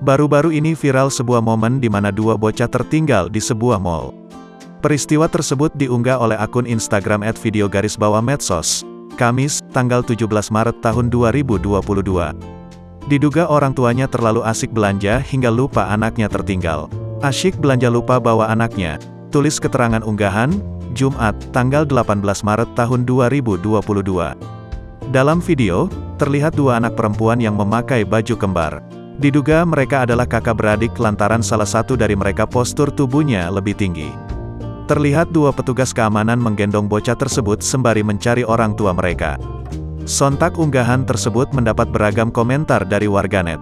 Baru-baru ini viral sebuah momen di mana dua bocah tertinggal di sebuah mall. Peristiwa tersebut diunggah oleh akun Instagram @video_medsos, Kamis, tanggal 17 Maret tahun 2022. Diduga orang tuanya terlalu asik belanja hingga lupa anaknya tertinggal. Asyik belanja lupa bawa anaknya, tulis keterangan unggahan, Jumat, tanggal 18 Maret tahun 2022. Dalam video, terlihat dua anak perempuan yang memakai baju kembar. Diduga mereka adalah kakak beradik lantaran salah satu dari mereka postur tubuhnya lebih tinggi. Terlihat dua petugas keamanan menggendong bocah tersebut sembari mencari orang tua mereka. Sontak unggahan tersebut mendapat beragam komentar dari warganet.